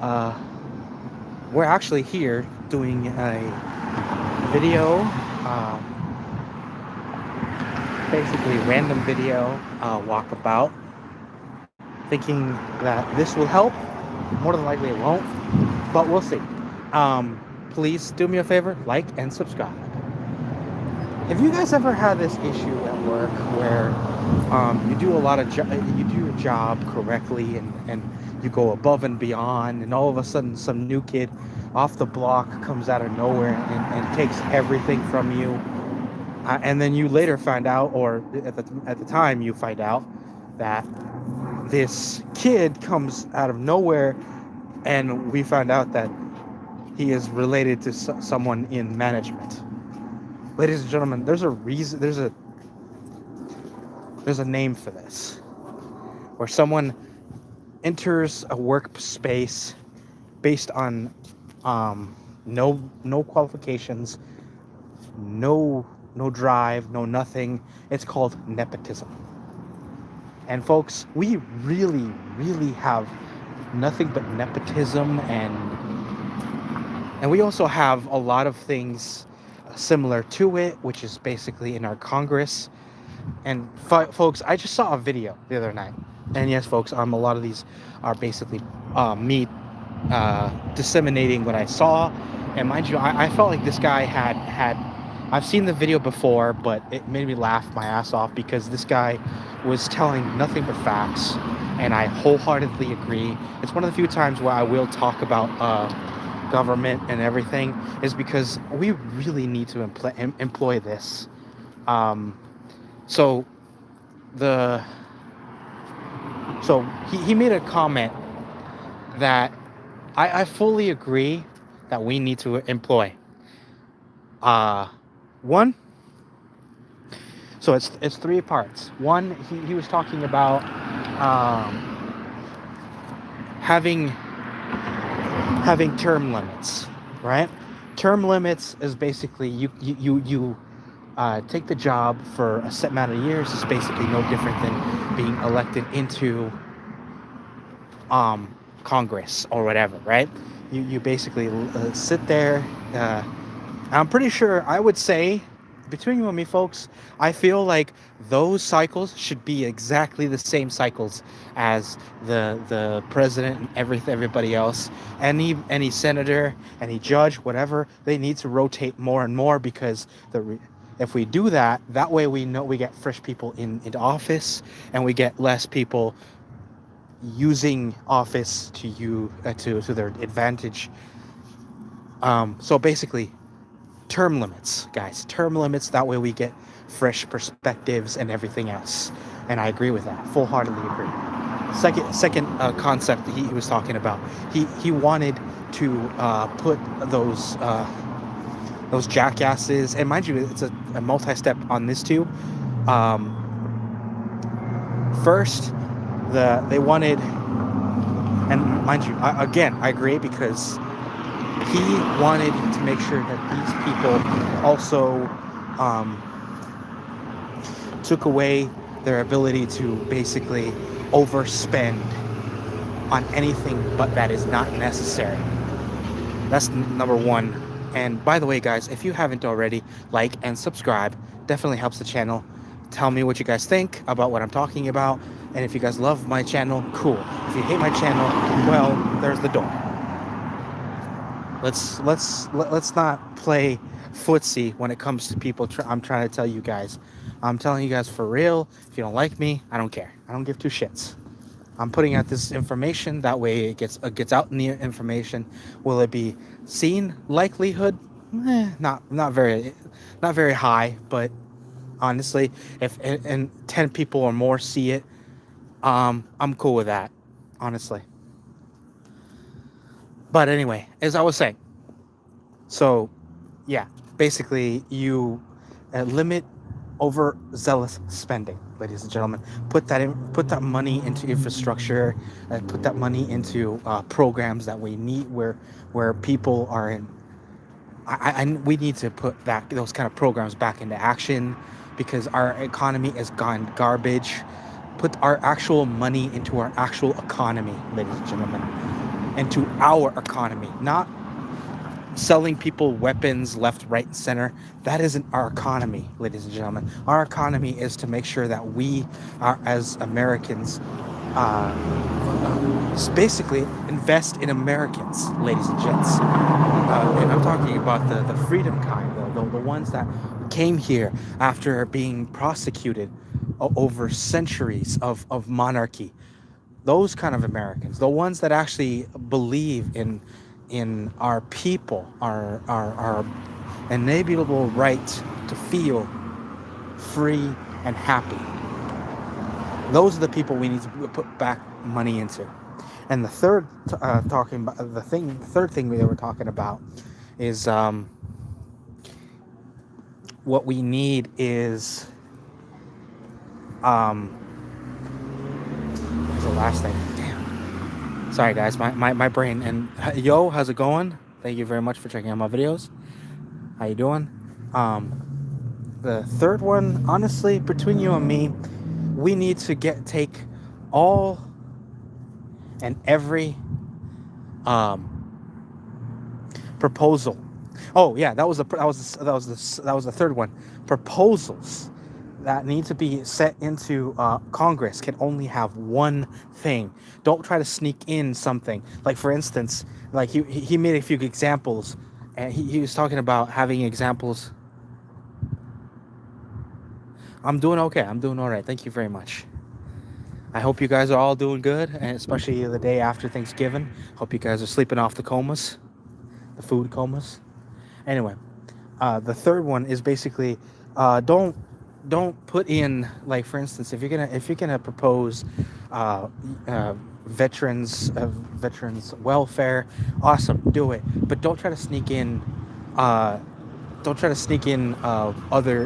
uh, we're actually here doing a video, basically random video walkabout, thinking that this will help. More than likely it won't, but we'll see. Please do me a favor, like and subscribe. Have you guys ever had this issue at work where you do a lot of you do your job correctly and you go above and beyond, and all of a sudden some new kid off the block comes out of nowhere and takes everything from you, and then you later find out, or at the time you find out that this kid comes out of nowhere, and we found out that he is related to someone in management. Ladies and gentlemen, there's a reason. There's a name for this, where someone enters a workspace based on no qualifications, no drive, no nothing. It's called nepotism. And folks, we really have nothing but nepotism, and we also have a lot of things similar to it, which is basically in our Congress. And folks, I just saw a video the other night, and yes, folks, a lot of these are basically me disseminating what I saw. And mind you, I felt like this guy had I've seen the video before, but it made me laugh my ass off because this guy was telling nothing but facts, and I wholeheartedly agree. It's one of the few times where I will talk about government and everything, is because we really need to employ this. So he made a comment that I fully agree that we need to employ. One, so it's three parts. One, he was talking about having term limits, right? Term limits is basically you take the job for a set amount of years. It's basically no different than being elected into Congress or whatever, right? You basically sit there. I'm pretty sure, I would say, between you and me, folks, I feel like those cycles should be exactly the same cycles as the president and everybody else. Any senator, any judge, whatever, they need to rotate more and more, because if we do that, that way we know we get fresh people into office, and we get less people using office to their advantage. So basically, term limits, guys. Term limits. That way we get fresh perspectives and everything else. And I agree with that. Full-heartedly agree. Second concept he was talking about. He wanted to put those jackasses, and mind you, it's a multi-step on this too. First, they wanted, and mind you, I agree, because he wanted to make sure that these people also took away their ability to basically overspend on anything but that is not necessary. That's number one. And by the way, guys, if you haven't already, like and subscribe. Definitely helps the channel. Tell me what you guys think about what I'm talking about. And if you guys love my channel, cool. If you hate my channel, well, there's the door. Let's not play footsie when it comes to people. I'm trying to tell you guys. I'm telling you guys for real. If you don't like me, I don't care. I don't give two shits. I'm putting out this information. That way it gets out in the information. Will it be seen? Likelihood? Not very high. But honestly, if and 10 people or more see it, I'm cool with that. Honestly. But anyway, as I was saying, so yeah, basically you limit overzealous spending, ladies and gentlemen. Put that money into infrastructure, put that money into programs that we need, where people are in. We need to put those kind of programs back into action, because our economy has gone garbage. put our actual money into our actual economy, ladies and gentlemen, into our economy, not selling people weapons left, right, and center. That isn't our economy, ladies and gentlemen. Our economy is to make sure that we are, as Americans, basically invest in Americans, ladies and gents. And I'm talking about the freedom kind, the ones that came here after being prosecuted over centuries of monarchy. Those kind of Americans, the ones that actually believe in our people, our inalienable right to feel free and happy. Those are the people we need to put back money into. And the third third thing we were talking about is what we need is the last thing. Damn. Sorry guys, my brain. And yo, how's it going? Thank you very much for checking out my videos. How you doing? The third one, honestly, between you and me, we need to take all and every proposal. Oh yeah, that was the third one. Proposals that need to be set into Congress can only have one thing. Don't try to sneak in something. Like for instance, like he made a few examples, and he was talking about having examples. I'm doing okay. I'm doing all right. Thank you very much. I hope you guys are all doing good, and especially the day after Thanksgiving. Hope you guys are sleeping off the comas, the food comas. Anyway, the third one is basically don't put in, like for instance, if you're gonna propose veterans welfare, awesome, do it, but don't try to sneak in other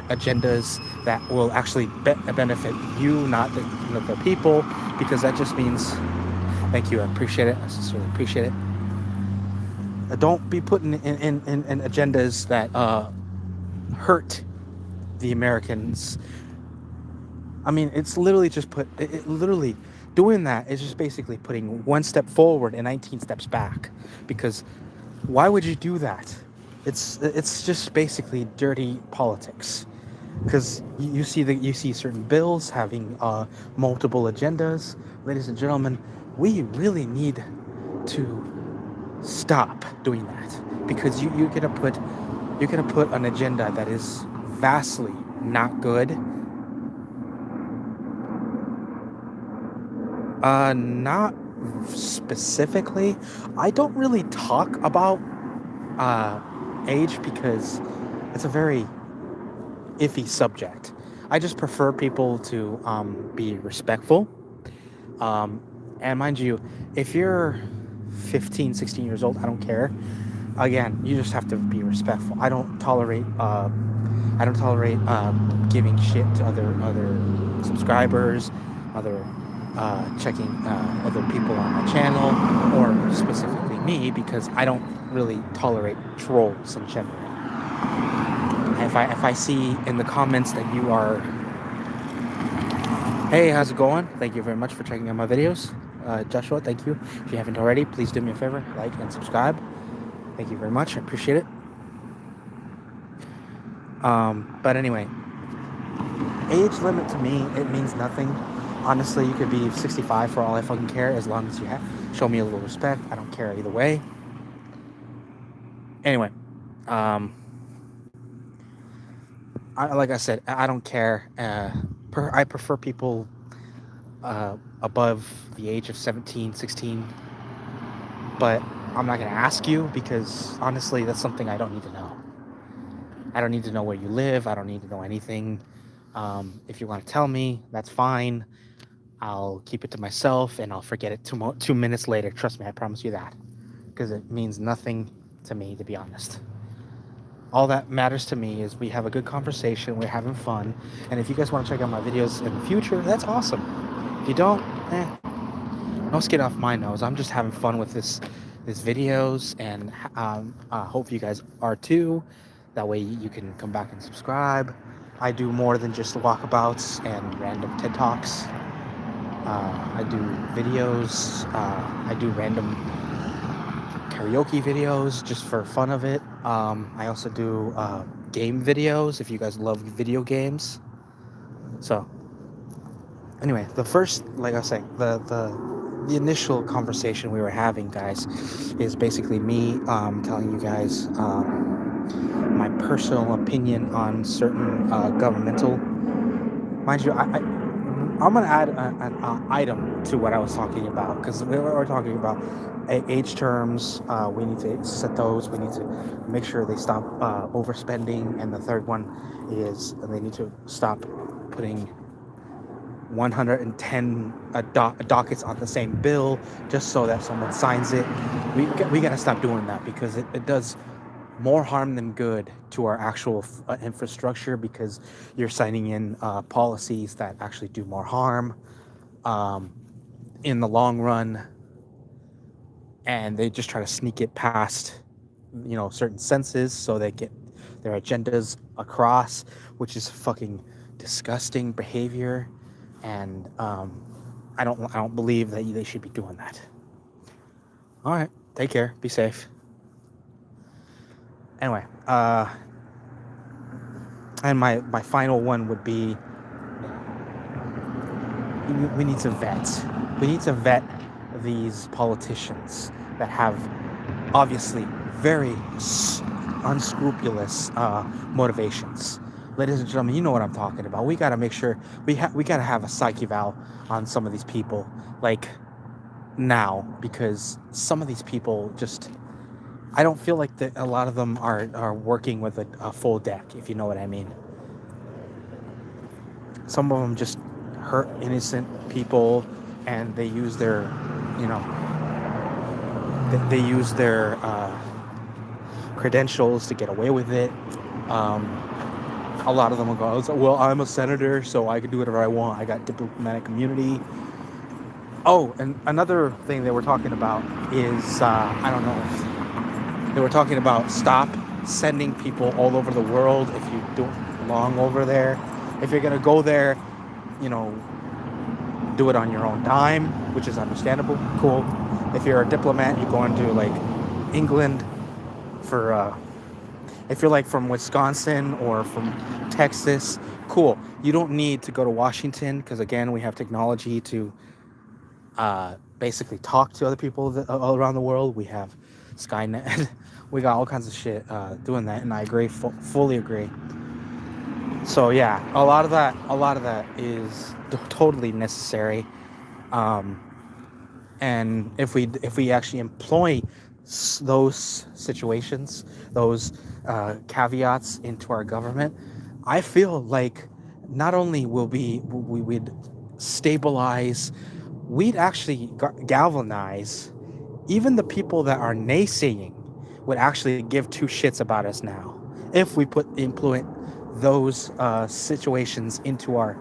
agendas that will actually benefit you, not the people, because that just means, thank you, I appreciate it, I sincerely appreciate it. Don't be putting in agendas that hurt the Americans. I mean, it's literally just literally doing that is just basically putting one step forward and 19 steps back, because why would you do that? It's just basically dirty politics, because you see certain bills having multiple agendas. Ladies and gentlemen, we really need to stop doing that, because you're gonna put an agenda that is vastly not good. Not specifically. I don't really talk about age because it's a very iffy subject. I just prefer people to be respectful. And mind you, if you're 15, 16 years old, I don't care. Again, you just have to be respectful. I don't tolerate giving shit to other subscribers, other checking other people on my channel, or specifically me, because I don't really tolerate trolls in general. If I see in the comments that you are, hey, how's it going? Thank you very much for checking out my videos. Joshua, thank you. If you haven't already, please do me a favor, like and subscribe. Thank you very much. I appreciate it. But anyway, age limit to me, it means nothing. Honestly, you could be 65 for all I fucking care, as long as you show me a little respect. I don't care either way. Anyway, like I said, I don't care. I prefer people above the age of 17, 16. But I'm not going to ask you, because honestly, that's something I don't need to know. I don't need to know where you live. I don't need to know anything. If you want to tell me, that's fine. I'll keep it to myself, and I'll forget it 2 minutes later. Trust me, I promise you that. Because it means nothing to me, to be honest. All that matters to me is we have a good conversation, we're having fun, and if you guys want to check out my videos in the future, that's awesome. If you don't, no skin off my nose. I'm just having fun with these videos, and hope you guys are too. That way you can come back and subscribe. I do more than just walkabouts and random TED Talks. I do videos. I do random karaoke videos just for fun of it. I also do game videos if you guys love video games. So anyway, the first, like I was saying, the initial conversation we were having, guys, is basically me telling you guys my personal opinion on certain governmental. Mind you, I'm gonna add an item to what I was talking about because we were talking about age terms. We need to set those. We need to make sure they stop overspending, and the third one is they need to stop putting 110 dockets on the same bill just so that someone signs it. We got to stop doing that because it does more harm than good to our actual infrastructure because you're signing in policies that actually do more harm um, in the long run, and they just try to sneak it past certain senses so they get their agendas across, which is fucking disgusting behavior. And I don't believe that they should be doing that. All right, take care, be safe. Anyway, and my final one would be we need to vet. We need to vet these politicians that have obviously very unscrupulous motivations. Ladies and gentlemen, you know what I'm talking about. We got to make sure we got to have a psyche eval on some of these people, like now, because some of these people just, I don't feel like that a lot of them are working with a full deck, if you know what I mean. Some of them just hurt innocent people, and they use their, you know, they use their credentials to get away with it. A lot of them will go, well, I'm a senator, so I can do whatever I want. I got diplomatic immunity. Oh, and another thing they were talking about is, I don't know, they were talking about stop sending people all over the world if you don't belong over there. If you're going to go there, do it on your own dime, which is understandable. Cool. If you're a diplomat, you go into like England for, if you're like from Wisconsin or from Texas, cool. You don't need to go to Washington because, again, we have technology to basically talk to other people all around the world. We have Skynet. We got all kinds of shit doing that, and I agree, fully agree. So yeah, a lot of that is totally necessary, and if we actually employ those situations, those caveats into our government, I feel like not only we'd stabilize, we'd actually galvanize even the people that are naysaying would actually give two shits about us now if we implement those situations into our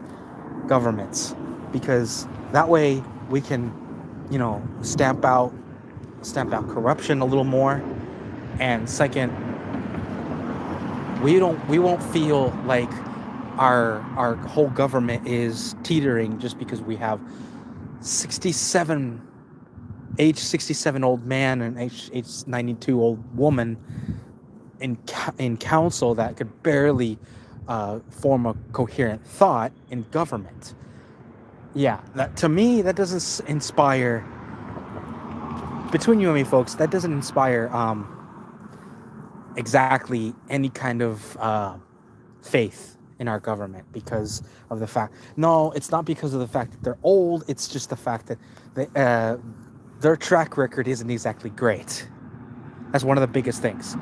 governments, because that way we can stamp out corruption a little more. And second, we won't feel like our whole government is teetering just because we have 67 old man and age 92 old woman in council that could barely form a coherent thought in government. Yeah, to me, that doesn't inspire, between you and me, folks, that doesn't inspire exactly any kind of faith in our government, because of the fact, no, it's not because of the fact that they're old, it's just the fact that their track record isn't exactly great. That's one of the biggest things.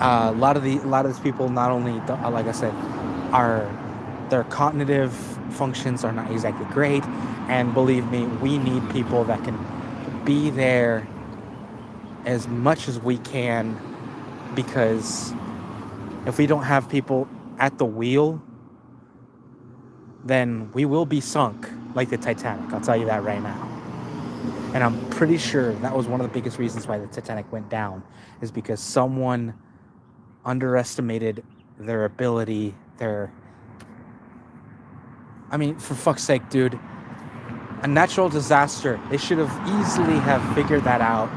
A lot of these people, not only, like I said, their cognitive functions are not exactly great, and believe me, we need people that can be there as much as we can, because if we don't have people at the wheel, then we will be sunk like the Titanic. I'll tell you that right now. And I'm pretty sure that was one of the biggest reasons why the Titanic went down, is because someone underestimated their ability, I mean, for fuck's sake, dude, A natural disaster. They should have easily have figured that out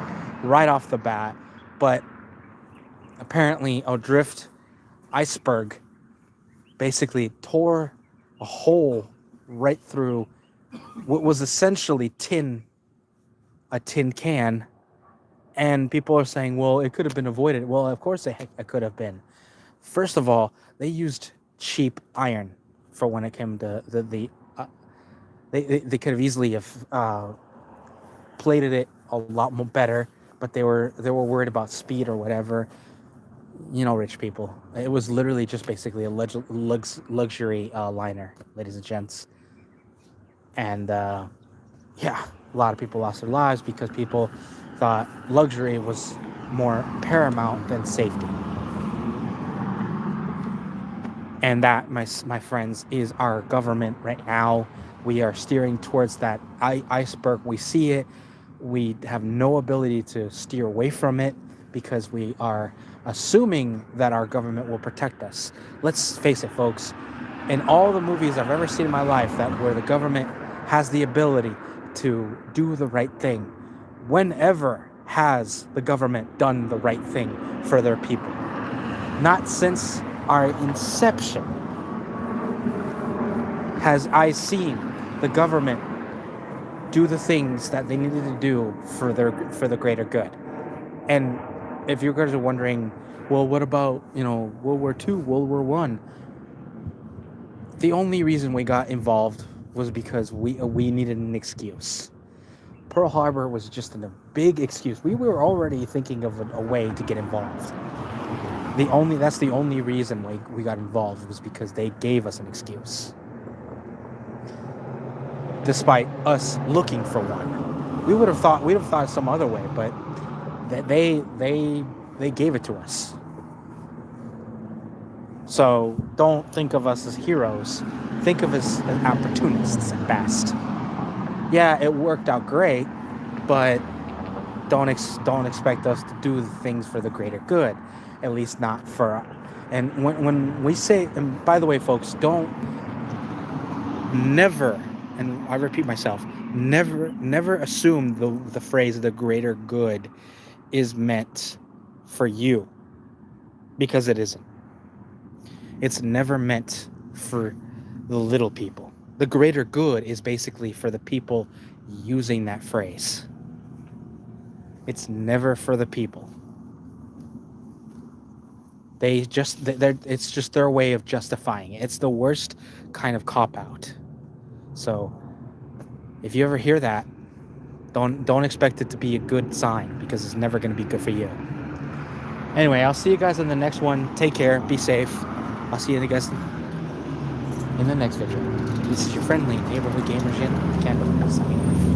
right off the bat. But apparently a drift iceberg basically tore a hole right through what was essentially a tin can. And people are saying, well, it could have been avoided. Well, of course it could have been. First of all, they used cheap iron for when it came to they could have easily have plated it a lot more better, but they were worried about speed or whatever. You know, rich people. It was literally just basically a luxury liner, ladies and gents. And yeah, a lot of people lost their lives because people thought luxury was more paramount than safety. And that, my friends, is our government right now. We are steering towards that iceberg. We see it. We have no ability to steer away from it because we are assuming that our government will protect us. Let's face it, folks. In all the movies I've ever seen in my life that where the government has the ability to do the right thing, whenever has the government done the right thing for their people? Not since our inception has I seen the government do the things that they needed to do for the greater good. And if you guys are wondering, well, what about, World War II, World War One? The only reason we got involved was because we needed an excuse. Pearl Harbor was just a big excuse. We were already thinking of a way to get involved. That's the only reason we got involved, was because they gave us an excuse. Despite us looking for one. We'd have thought some other way, but they gave it to us. So don't think of us as heroes. Think of us as opportunists at best. Yeah, it worked out great, but don't expect us to do things for the greater good. At least not for. And when we say, and by the way, folks, never, and I repeat myself, never assume the phrase "the greater good" is meant for you, because it isn't. It's never meant for the little people. The greater good is basically for the people using that phrase. It's never for the people. It's just their way of justifying it. It's the worst kind of cop-out. So if you ever hear that, don't expect it to be a good sign, because it's never going to be good for you. Anyway, I'll see you guys in the next one. Take care. Be safe. I'll see you guys in the next video. This is your friendly neighborhood gamer, Djinn. Candle signing off.